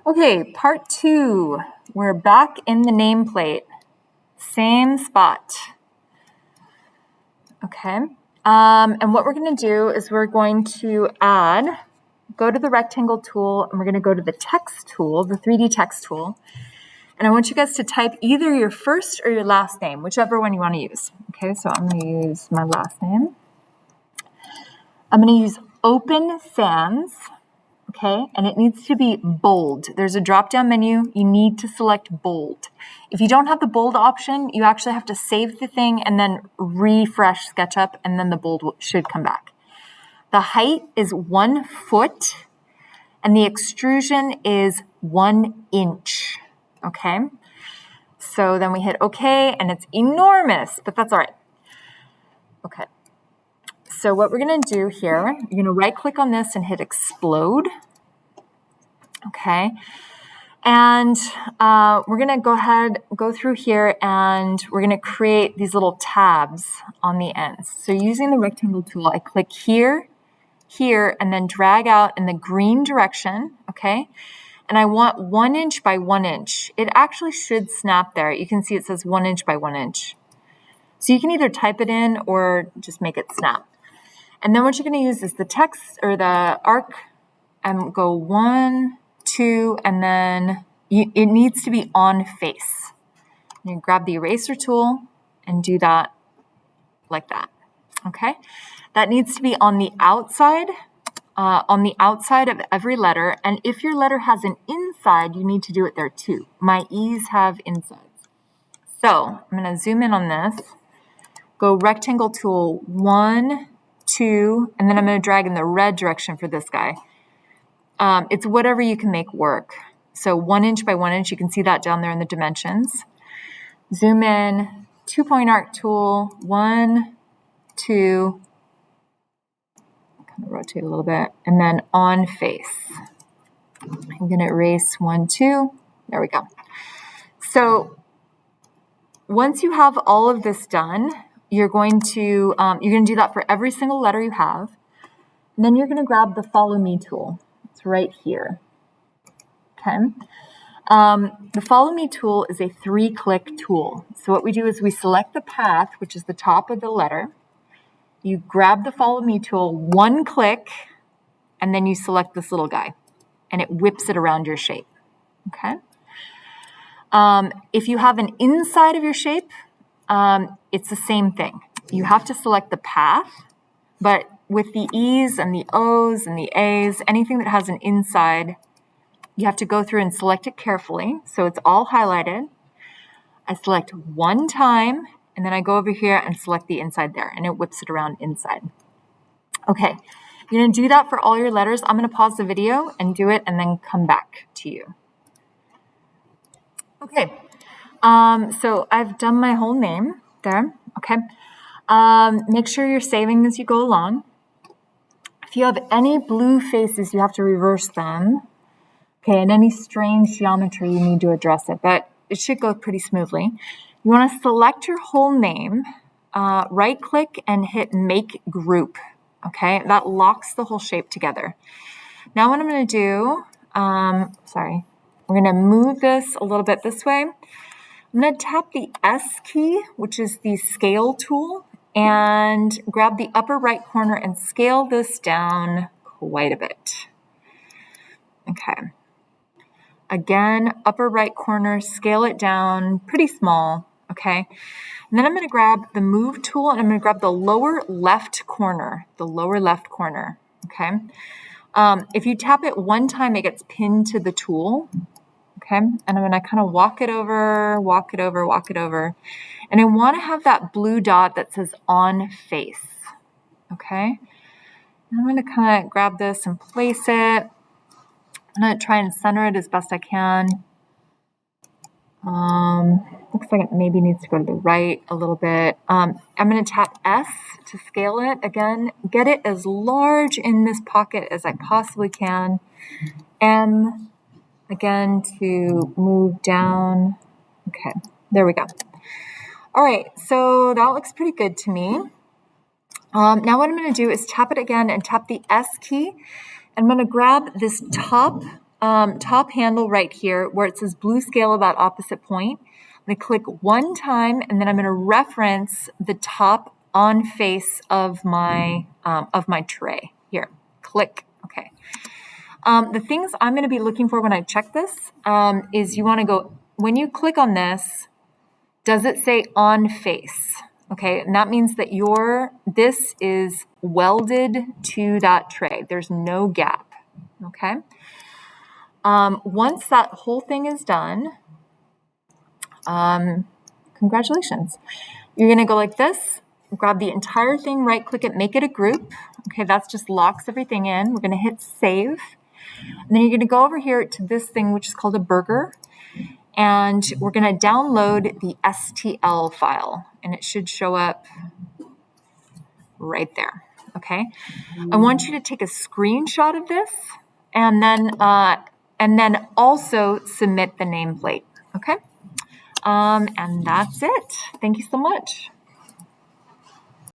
Okay, part 2. We're back in the nameplate. Same spot. Okay. And what we're going to do is we're going to go to the rectangle tool, and we're going to go to the text tool, the 3D text tool. And I want you guys to type either your first or your last name, whichever one you want to use. Okay, so I'm going to use my last name. I'm going to use Open Sans. Okay, and it needs to be bold. There's a drop-down menu. You need to select bold. If you don't have the bold option, you actually have to save the thing and then refresh SketchUp, and then the bold should come back. The height is 1 foot, and the extrusion is 1 inch. Okay, so then we hit OK, and it's enormous, but that's all right. Okay, so what we're going to do here, you're going to right-click on this and hit Explode. Okay, and we're going to go through here, and we're going to create these little tabs on the ends. So using the rectangle tool, I click here, here, and then drag out in the green direction, okay? And I want 1 inch by 1 inch. It actually should snap there. You can see it says 1 inch by 1 inch. So you can either type it in or just make it snap. And then what you're going to use is the text or the arc, and go 1, 2, and then it needs to be on face. You grab the eraser tool and do that like that. Okay, that needs to be on the outside of every letter. And if your letter has an inside, you need to do it there too. My E's have insides. So I'm going to zoom in on this. Go rectangle tool 1, 2, and then I'm going to drag in the red direction for this guy. It's whatever you can make work. So 1 inch by 1 inch, you can see that down there in the dimensions. Zoom in, 2-point arc tool, 1, 2, kind of rotate a little bit, and then on face. I'm going to erase 1, 2. There we go. So once you have all of this done, you're going to do that for every single letter you have. And then you're going to grab the Follow Me tool. It's right here. Okay. The Follow Me tool is a 3-click tool. So what we do is we select the path, which is the top of the letter. You grab the Follow Me tool, 1 click, and then you select this little guy, and it whips it around your shape. Okay. If you have an inside of your shape, it's the same thing. You have to select the path, but with the E's and the O's and the A's, anything that has an inside, you have to go through and select it carefully. So it's all highlighted. I select 1 time, and then I go over here and select the inside there, and it whips it around inside. Okay, you're going to do that for all your letters. I'm going to pause the video and do it and then come back to you. Okay, so I've done my whole name there. Okay, make sure you're saving as you go along. If you have any blue faces, you have to reverse them. Okay, and any strange geometry, you need to address it, but it should go pretty smoothly. You want to select your whole name, right-click, and hit Make Group. Okay, that locks the whole shape together. Now what I'm going to do, we're going to move this a little bit this way. I'm going to tap the S key, which is the scale tool, and grab the upper right corner and scale this down quite a bit. Okay. Again, upper right corner, scale it down pretty small. Okay. And then I'm going to grab the Move tool, and I'm going to grab the lower left corner. Okay. If you tap it 1 time, it gets pinned to the tool. Okay, and I'm going to kind of walk it over, and I want to have that blue dot that says On Face. Okay, and I'm going to kind of grab this and place it. I'm going to try and center it as best I can. Looks like it maybe needs to go to the right a little bit. I'm going to tap S to scale it. Again, get it as large in this pocket as I possibly can. M, again, to move down. Okay, there we go. All right, so that looks pretty good to me. Now what I'm going to do is tap it again and tap the S key. I'm going to grab this top top handle right here where it says blue scale about opposite point. I'm going to click one time, and then I'm going to reference the top on face of my tray here. Click. Okay. The things I'm going to be looking for when I check this is you want to go, when you click on this, does it say on face? Okay, and that means that this is welded to that tray. There's no gap. Okay. Once that whole thing is done, congratulations. You're going to go like this, grab the entire thing, right click it, make it a group. Okay, that just locks everything in. We're going to hit save. And then you're going to go over here to this thing, which is called a burger. And we're going to download the Stl file. And it should show up right there. Okay. I want you to take a screenshot of this and then also submit the nameplate. Okay. And that's it. Thank you so much.